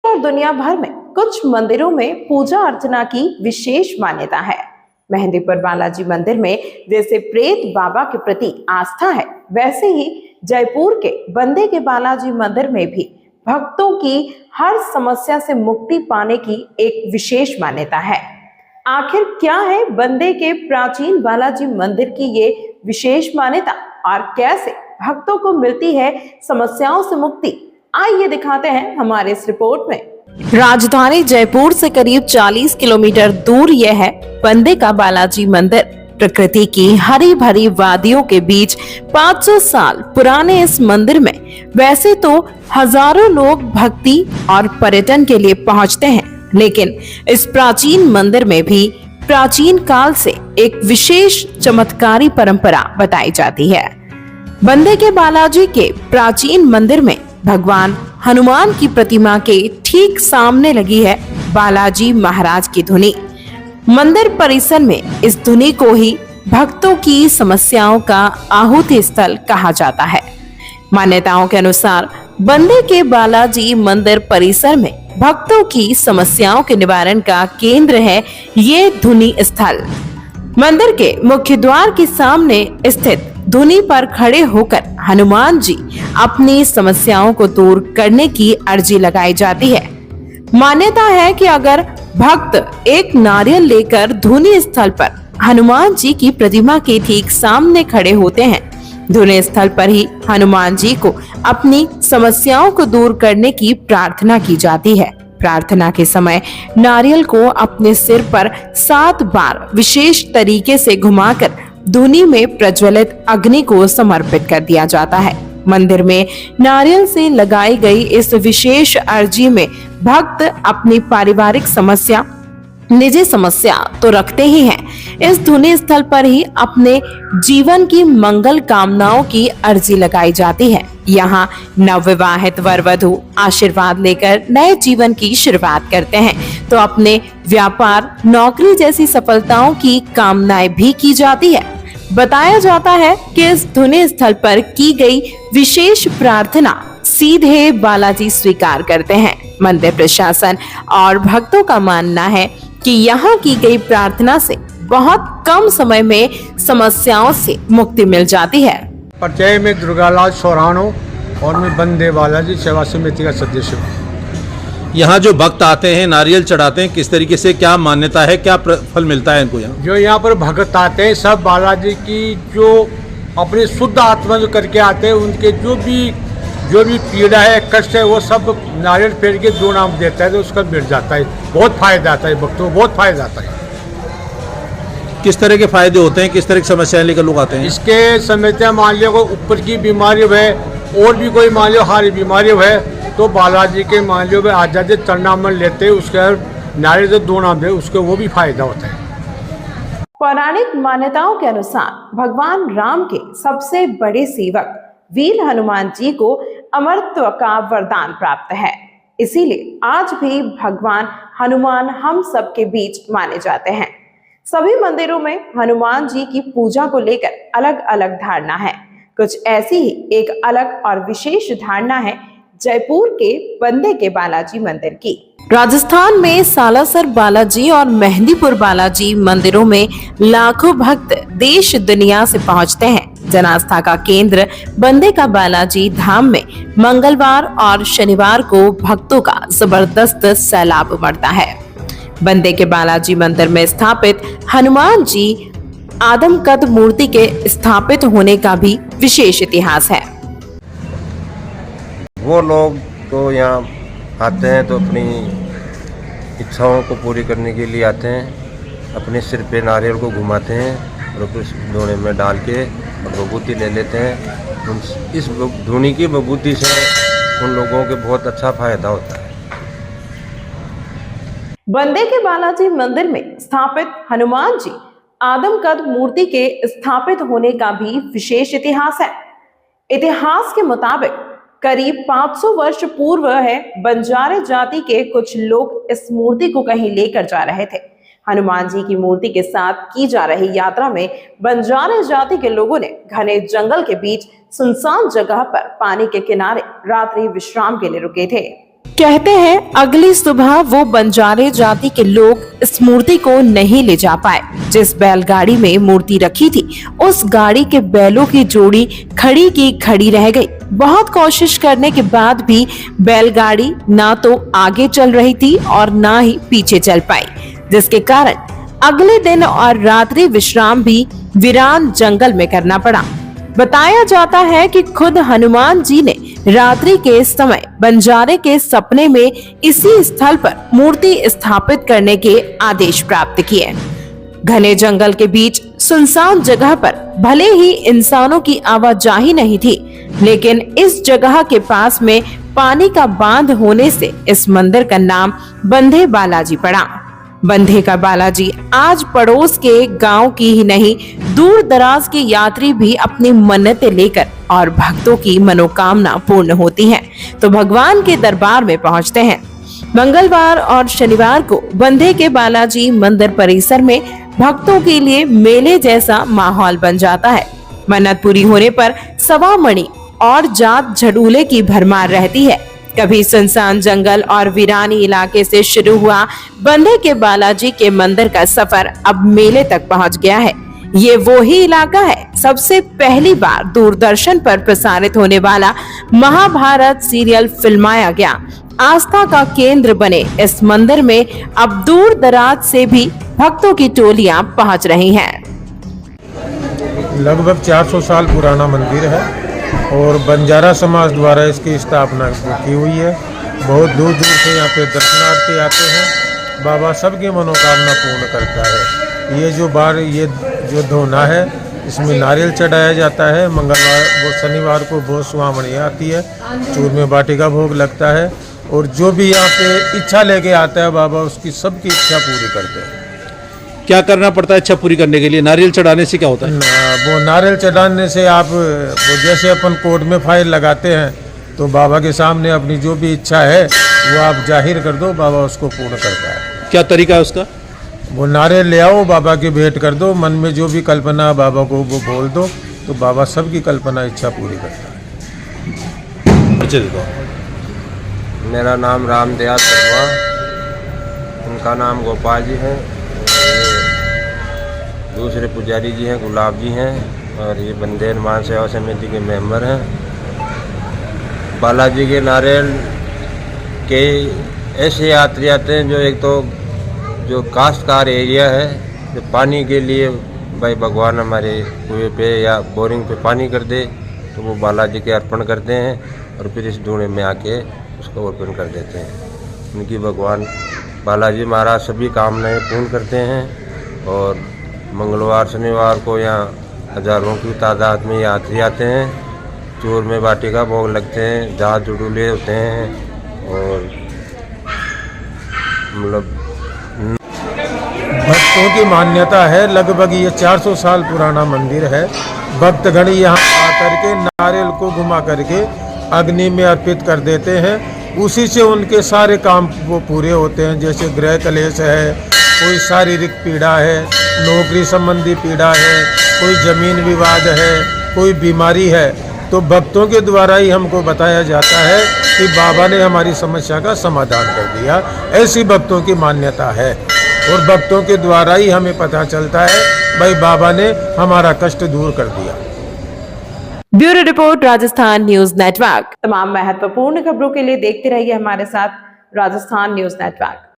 और दुनिया भर में कुछ मंदिरों में पूजा अर्चना की विशेष मान्यता है। मेहंदीपुर बालाजी मंदिर में जैसे प्रेत बाबा के प्रति आस्था है, वैसे ही जयपुर के बंदे के बालाजी मंदिर में भी भक्तों की हर समस्या से मुक्ति पाने की एक विशेष मान्यता है। आखिर क्या है बंदे के प्राचीन बालाजी मंदिर की ये विशेष मान्यता और कैसे भक्तों को मिलती है समस्याओं से मुक्ति, आइए दिखाते हैं हमारे इस रिपोर्ट में। राजधानी जयपुर से करीब 40 किलोमीटर दूर यह है बंदे का बालाजी मंदिर। प्रकृति की हरी भरी वादियों के बीच 500 साल पुराने इस मंदिर में वैसे तो हजारों लोग भक्ति और पर्यटन के लिए पहुंचते हैं, लेकिन इस प्राचीन मंदिर में भी प्राचीन काल से एक विशेष चमत्कारी परंपरा बताई जाती है। बंदे के बालाजी के प्राचीन मंदिर में भगवान हनुमान की प्रतिमा के ठीक सामने लगी है बालाजी महाराज की धुनी। मंदिर परिसर में इस धुनी को ही भक्तों की समस्याओं का आहुति स्थल कहा जाता है। मान्यताओं के अनुसार बंदे के बालाजी मंदिर परिसर में भक्तों की समस्याओं के निवारण का केंद्र है ये धुनी स्थल। मंदिर के मुख्य द्वार के सामने स्थित धुनी पर खड़े होकर हनुमान जी अपनी समस्याओं को दूर करने की अर्जी लगाई जाती है। मान्यता है कि अगर भक्त एक नारियल लेकर धुनी स्थल पर हनुमान जी की प्रतिमा के ठीक सामने खड़े होते हैं, धुनी स्थल पर ही हनुमान जी को अपनी समस्याओं को दूर करने की प्रार्थना की जाती है। प्रार्थना के समय नारियल को अपने सिर पर 7 बार विशेष तरीके से घुमाकर धुनी में प्रज्वलित अग्नि को समर्पित कर दिया जाता है। मंदिर में नारियल से लगाई गई इस विशेष अर्जी में भक्त अपनी पारिवारिक समस्या, निजी समस्या तो रखते ही हैं, इस धुनी स्थल पर ही अपने जीवन की मंगल कामनाओं की अर्जी लगाई जाती है। यहाँ नवविवाहित वर वधू आशीर्वाद लेकर नए जीवन की शुरुआत करते हैं, तो अपने व्यापार, नौकरी जैसी सफलताओं की कामनाएं भी की जाती है। बताया जाता है कि इस धुनी स्थल पर की गई विशेष प्रार्थना सीधे बालाजी स्वीकार करते हैं। मंदिर प्रशासन और भक्तों का मानना है कि यहाँ की गई प्रार्थना से बहुत कम समय में समस्याओं से मुक्ति मिल जाती है। परिचय में दुर्गालाल सोरानो और मैं बंदे बालाजी सेवा समिति का सदस्य हूँ। यहाँ जो भक्त आते हैं, नारियल चढ़ाते हैं, किस तरीके से, क्या मान्यता है, क्या फल मिलता है इनको? यहाँ जो यहाँ पर भक्त आते हैं सब बालाजी की जो अपनी शुद्ध आत्मा जो करके आते हैं, उनके जो भी पीड़ा है, कष्ट है, वो सब नारियल फेर के 2 नाम देता है तो उसका मिट जाता है। बहुत फायदा आता है, भक्तों को बहुत फायदा आता है। किस तरह के फायदे होते हैं, किस तरह की समस्याएं लेकर लोग आते हैं? इसके समस्या मान लो को ऊपर की बीमारी है और भी कोई मान लो हारी बीमारी है तो बालाजी के मान लो आ जाते, तरनामन लेते हैं, उसके नारियल से 2 नाम दे, उसको वो भी फायदा होता है। पौराणिक मान्यताओं के अनुसार भगवान राम के सबसे बड़े सेवक वीर हनुमान जी को अमरत्व का वरदान प्राप्त है, इसीलिए आज भी भगवान हनुमान हम सबके बीच माने जाते हैं। सभी मंदिरों में हनुमान जी की पूजा को लेकर अलग अलग धारणा है। कुछ ऐसी ही एक अलग और विशेष धारणा है जयपुर के बंदे के बालाजी मंदिर की। राजस्थान में सालासर बालाजी और मेहंदीपुर बालाजी मंदिरों में लाखों भक्त देश दुनिया से पहुंचते हैं। जनास्था का केंद्र बंदे का बालाजी धाम में मंगलवार और शनिवार को भक्तों का जबरदस्त सैलाब उमड़ता है। बंदे के बालाजी मंदिर में स्थापित हनुमान जी आदमकद मूर्ति के स्थापित होने का भी विशेष इतिहास है। वो लोग तो यहाँ आते हैं तो अपनी इच्छाओं को पूरी करने के लिए आते हैं, अपने सिर पे नारियल को घुमाते हैं और कुछ धुने में डाल के विभूति ले लेते हैं। इस धुनी की विभूति से उन लोगों के बहुत अच्छा फायदा होता है। बंदे के बालाजी मंदिर में स्थापित हनुमान जी आदमकद मूर्ति के स्थापित होने का भी विशेष इतिहास है। इतिहास के मुताबिक करीब 500 वर्ष पूर्व है बंजारे जाति के कुछ लोग इस मूर्ति को कहीं लेकर जा रहे थे। हनुमान जी की मूर्ति के साथ की जा रही यात्रा में बंजारे जाति के लोगों ने घने जंगल के बीच सुनसान जगह पर पानी के किनारे रात्रि विश्राम के लिए रुके थे। कहते हैं अगली सुबह वो बंजारे जाति के लोग इस मूर्ति को नहीं ले जा पाए। जिस बैलगाड़ी में मूर्ति रखी थी उस गाड़ी के बैलों की जोड़ी खड़ी की खड़ी रह गई। बहुत कोशिश करने के बाद भी बैलगाड़ी ना तो आगे चल रही थी और ना ही पीछे चल पाई, जिसके कारण अगले दिन और रात्रि विश्राम भी वीरान जंगल में करना पड़ा। बताया जाता है कि खुद हनुमान जी ने रात्रि के समय बंजारे के सपने में इसी स्थल पर मूर्ति स्थापित करने के आदेश प्राप्त किए। घने जंगल के बीच सुनसान जगह पर भले ही इंसानों की आवाजाही नहीं थी, लेकिन इस जगह के पास में पानी का बांध होने से इस मंदिर का नाम बंधे बालाजी पड़ा। बंधे का बालाजी आज पड़ोस के गांव की ही नहीं, दूर दराज के यात्री भी अपनी मन्नतें लेकर और भक्तों की मनोकामना पूर्ण होती है तो भगवान के दरबार में पहुंचते हैं। मंगलवार और शनिवार को बंधे के बालाजी मंदिर परिसर में भक्तों के लिए मेले जैसा माहौल बन जाता है। मन्नत पूरी होने पर सवा मणि और जात झड़ूले की भरमार रहती है। कभी सुनसान जंगल और वीरानी इलाके से शुरू हुआ बंधे के बालाजी के मंदिर का सफर अब मेले तक पहुंच गया है। ये वो ही इलाका है सबसे पहली बार दूरदर्शन पर प्रसारित होने वाला महाभारत सीरियल फिल्माया गया। आस्था का केंद्र बने इस मंदिर में अब दूर दराज से भी भक्तों की टोलियां पहुंच रही हैं। लगभग 400 साल पुराना मंदिर है और बंजारा समाज द्वारा इसकी स्थापना की हुई है। बहुत दूर दूर से यहाँ पे दर्शनार्थी आते हैं। बाबा सबकी मनोकामना पूर्ण करता है। ये जो धोना है इसमें नारियल चढ़ाया जाता है। मंगलवार वो शनिवार को बहुत सुहावनी आती है, चूरमे बाटी का भोग लगता है और जो भी यहाँ पे इच्छा लेके आता है बाबा उसकी सबकी इच्छा पूरी करते हैं। क्या करना पड़ता है इच्छा पूरी करने के लिए? नारियल चढ़ाने से क्या होता है? वो नारियल चढ़ाने से आप वो जैसे अपन कोर्ट में फाइल लगाते हैं तो बाबा के सामने अपनी जो भी इच्छा है वो आप जाहिर कर दो, बाबा उसको पूर्ण करता है। क्या तरीका है उसका? वो नारियल ले आओ, बाबा की भेंट कर दो, मन में जो भी कल्पना बाबा को वो बोल दो तो बाबा सबकी कल्पना इच्छा पूरी करता है। चलिए। मेरा नाम रामदयाल शर्मा, उनका नाम गोपाल जी है, दूसरे पुजारी जी हैं गुलाब जी हैं और ये बंदे हनुमान सेवा समिति के मेंबर हैं। बालाजी के नारियल के ऐसे यात्री आते हैं जो एक तो जो काश्तकार एरिया है, जो पानी के लिए भाई भगवान हमारे कुएं पे या बोरिंग पे पानी कर दे तो वो बालाजी के अर्पण करते हैं और फिर इस ढूंढे में आके उसको अर्पण कर देते हैं। उनकी भगवान बालाजी महाराज सभी कामनाएं पूर्ण करते हैं और मंगलवार शनिवार को यहाँ हजारों की तादाद में यात्री आते हैं। चूरमे बाटी का भोग लगते हैं, जात जुड़ूले होते हैं और मतलब भक्तों की मान्यता है। लगभग ये 400 साल पुराना मंदिर है। भक्तगण यहाँ आकर के नारियल को घुमा करके अग्नि में अर्पित कर देते हैं। उसी से उनके सारे काम वो पूरे होते हैं। जैसे गृह कलेश है, कोई शारीरिक पीड़ा है, नौकरी संबंधी पीड़ा है, कोई जमीन विवाद है, कोई बीमारी है, तो भक्तों के द्वारा ही हमको बताया जाता है कि बाबा ने हमारी समस्या का समाधान कर दिया। ऐसी भक्तों की मान्यता है और भक्तों के द्वारा ही हमें पता चलता है भाई बाबा ने हमारा कष्ट दूर कर दिया। Bureau report, Rajasthan news network. तमाम महत्वपूर्ण खबरों के लिए देखते रहिए हमारे साथ राजस्थान न्यूज नेटवर्क।